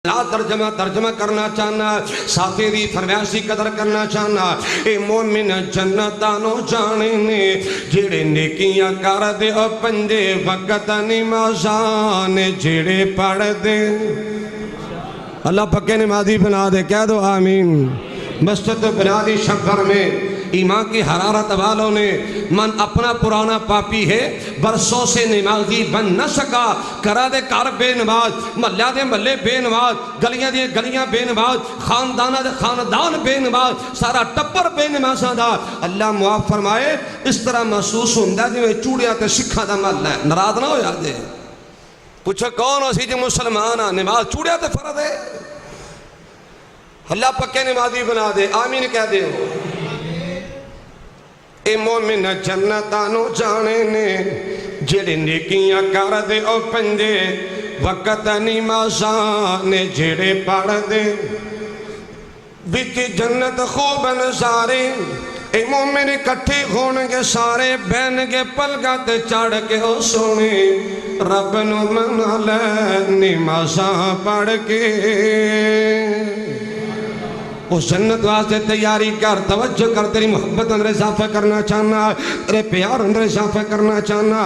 तर्जमा तर्जमा करना चाहना साथे दी फरमाइश की कदर करना चाहना ए मोमिन जन्नतां नो जाने ने जेड़े नेकियां कर दे ओ पंजे वक्त नमाज़ां ने जेड़े पढ़ दे। अल्लाह पक्के नमाज़ी बना दे, कह दो आमीन। मस्जिद बना दी शफर में ईमान की हरारत वालों ने मन अपना पुराना पापी है बरसों से नमाजी बन न सका। करा दे घर बेनमाज, महल्ला दे महल्ले बेनमाज, गलियां दी गलियां बेनमाज, खानदाना दे खानदान बेनमाज, सारा टब्बर बेनमाज़ां दा। अल्लाह मुआफ फरमाए इस तरह महसूस होंदा जिवें चूड़ियां ते सिखां दा महल्ला है। नाराज ना हो जाए, पूछो कौन असी जो मुसलमान आ, नमाज चूड़ियां ते फर्ज है। अल्लाह पक्के नमाजी बना दे, आमीन कह दे। ए मोमिन जन्नतां नो जाने ने जेड़े नेकियां कर दे ओ पंजे वक्त नमाज़ां ने जेड़े पढ़ दे। विच जन्नत खूब नज़ारे ए मोमिन इकट्ठे होणगे सारे बहनगे पलगां ते चढ़ के ओ सोने रब नू मना लै नमाज़ां पढ़ के। उस जन्नत वास्ते तैयारी कर, तवज्जो कर, तेरी मोहब्बत अंदर इजाफा करना चाहना, तेरे प्यार अंदर इजाफा करना चाहना।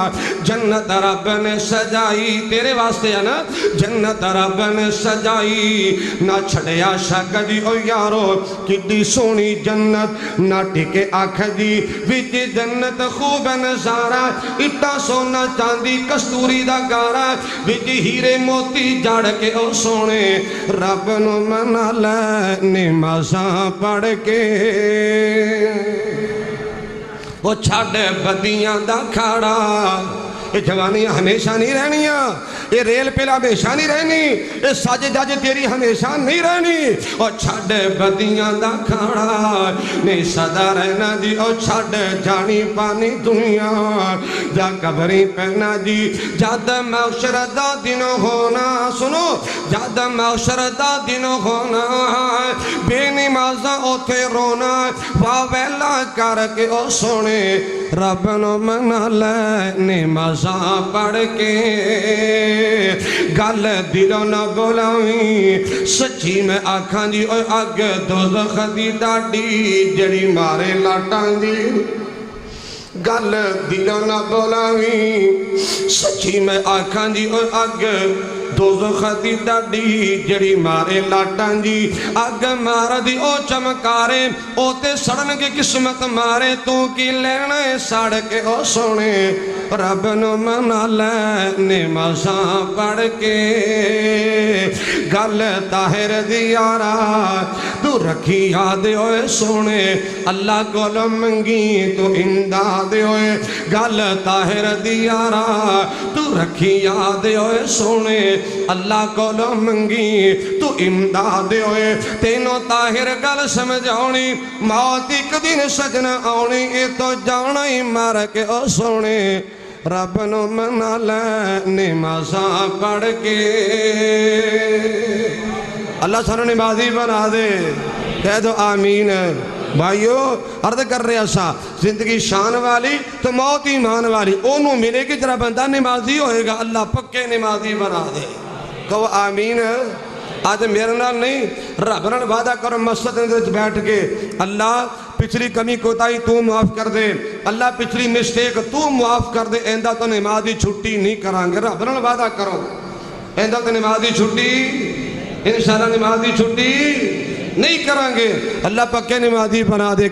जन्नत रब ने सजाई तेरे वास्ते है ना, जन्नत रब ने सजाई ना छड़िया शक जी ओ यारो किड्डी सोहनी जन्नत ना टिके आख जी। विच जन्नत खूब नजारा इट्टा सोना चांदी कस्तूरी दा गारा, विच हीरे मोती जड़ के ओ सोने रब नू मना लै नमाज़ां पढ़ के। वो छड़ बदियां दा खाड़ा, ये जवानियां हमेशा नहीं रहनिया, ये रेल पेला हमेशा नहीं रहनी, ये सज जज तेरी हमेशा नहीं रहनी। और छड़ बदियां दा खाड़ा नहीं सदा रहना जी। और छड़ जानी पानी दुनिया जा कबरी पहना जी। जद महशर दा दिन होना, सुनो जद महशर दा दिन होना बेनमाज़ां उथे रोना वावेला करके ओ सोने रब नू मना लै नमाज़ां पढ़ के। गल दिलों न बोलावी सच्ची मैं आखां जी ओ अग दोज़ख दी डाडी जड़ी मारे लाटां दी। गल दिलों न बोलावी सच्ची मैं आखां जी ओ अग दोज़ख दी डाडी जड़ी मारे लाटां जी। अग मार दी ओ चमकारे ओ ते सड़नगे किस्मत मारे, तू की लेना सड़ के ओ सोने रब नू मना लै नमाज़ां पढ़ के। गल ताहिर दी यारा तू रखी याद ओए सोने अल्लाह कोल मंगी तू इमदाद ओए। गल ताहिर दी यारा तू रखी याद ओए सोने अल्लाह कोल मंगी तू इमदाद ओए। तेनों ताहिर गल समझाउणी मौत एक दिन सजना आउणी, ए तो जाना ही मर के ओ सोने रब नू मना लै नमाज़ां पढ़ के। अल्लाह सानू नमाज़ी बना दे, कह दो आमीन। भाइयों अर्ज कर रहे सा जिंदगी शान वाली तो मौत ईमान वाली ओनू मिलेगी जरा बंदा नमाजी होएगा। अल्लाह पक्के नमाजी बना दे, कहो आमीन। आज मेरे नाल नहीं रब नाल वादा करो मस्जिद में बैठ के अल्लाह पिछली कमी कोताही तू माफ कर दे, अल्लाह पिछली मिस्टेक तू माफ कर दे, इंदा तो नमाजी छुट्टी नहीं करांगे। रब नाल वादा करो इंदा तो नमाजी छुट्टी इंशाअल्लाह नमाजी छुट्टी नहीं करांगे। अल्लाह पक्के नमाजी बना दे।